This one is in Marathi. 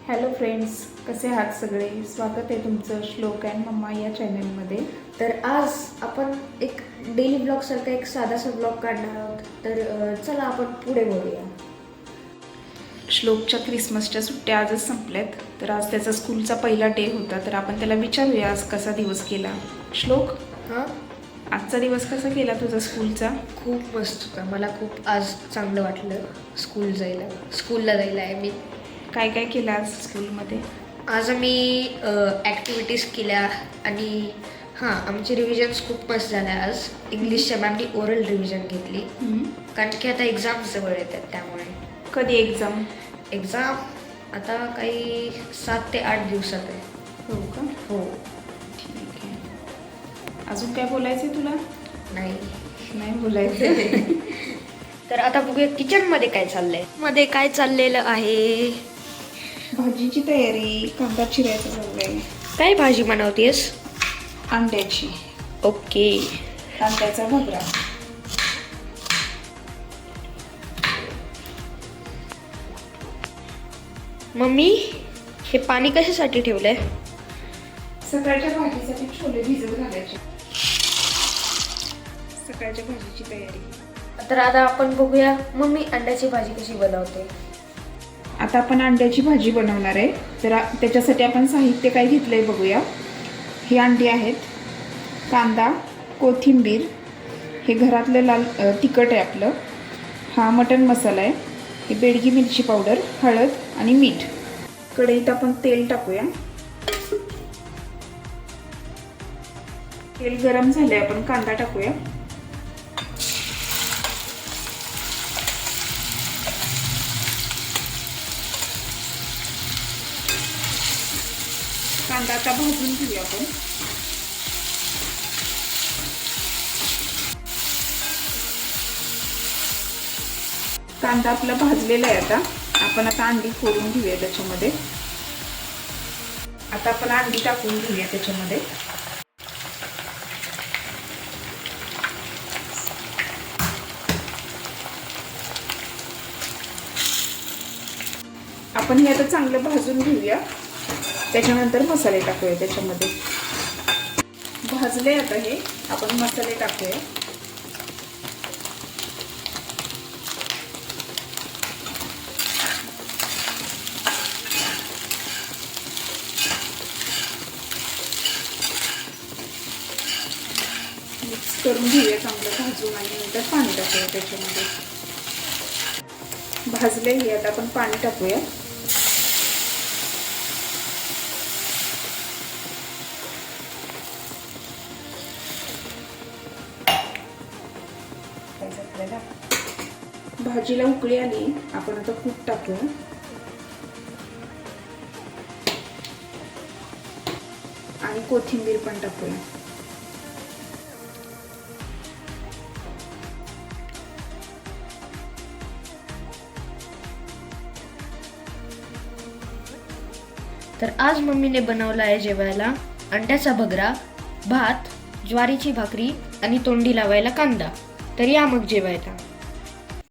हॅलो फ्रेंड्स, कसे आहात सगळे? स्वागत आहे तुमचं श्लोक अँड मम्मा या चॅनलमध्ये. तर आज आपण एक डेली ब्लॉगसारखा एक साधासा ब्लॉग काढणार आहोत. तर चला आपण पुढे बोलूया. श्लोकच्या क्रिसमसच्या सुट्ट्या आजच संपल्यात, तर आज त्याचा स्कूलचा पहिला डे होता. तर आपण त्याला विचारूया आज कसा दिवस गेला. श्लोक, हां, आजचा दिवस कसा गेला तुझा स्कूलचा? खूप मस्त होता. मला खूप आज चांगलं वाटलं स्कूलला जायला आहे मी. काय काय केलं आज स्कूलमध्ये? आज आम्ही ॲक्टिव्हिटीज केल्या आणि हां, आमची रिव्हिजन्स खूप मस्त झाल्या. आज इंग्लिशच्या मॅमनी ओरल रिव्हिजन घेतली, कारण की आता एक्झाम्स जवळ येतात. त्यामुळे कधी एक्झाम? एक्झाम आता काही 7 ते 8 दिवसात आहे. हो का? हो. ठीक आहे. अजून काय बोलायचं तुला? नाही बोलायचं. तर आता बघूया किचनमध्ये काय चाललेलं आहे. भाजीची तयारी, कांदा चिरायचा चाललाय. काय भाजी बनवतेस? अंड्याची. ओके. कांद्याचा भगरा. मम्मी, हे पाणी कशासाठी ठेवलंय? सकाळच्या भाजीसाठी छोले भिजत घालायचे. सकाळच्या भाजीची तयारी. तर आता आपण बघूया मम्मी अंड्याची भाजी कशी बनवते. आता आपण अंड्याची भाजी बनवणार आहे. तर त्याच्यासाठी आपण साहित्य काय घेतलंय बघूया. ही अंडी आहेत, कांदा, कोथिंबीर, हे घरातलं लाल तिखट आहे आपलं, हा मटण मसाला आहे, ही बेडगी मिरची पावडर, हळद आणि मीठ. कढईत आपण तेल टाकूया. तेल गरम झाले, आपण कांदा टाकूया. कांदा आता भाजून घेऊया आपण. कांदा आपला भाजलेला आहे. आता अंडी फोडून घेऊया त्याच्यामध्ये. आता आपण अंडी टाकून घेऊया त्याच्यामध्ये. आपण हे आता चांगलं भाजून घेऊया. त्याच्यानंतर मसाले टाकूया त्याच्यामध्ये. भाजले आता हे, आपण मसाले टाकूया. मिक्स करून घेऊया चांगलं भाजून आणि नंतर पाणी टाकूया त्याच्यामध्ये. भाजले हे, आता आपण पाणी टाकूया. भाजीला उकळी आली, आपण आता कूट टाकूया. आणि कोथिंबीर पण टाकूया. तर आज मम्मीने बनवला आहे जेवायला अंड्याचा भगरा, भात, ज्वारीची भाकरी आणि तोंडी लावायला कांदा. तर या मग जेवायला.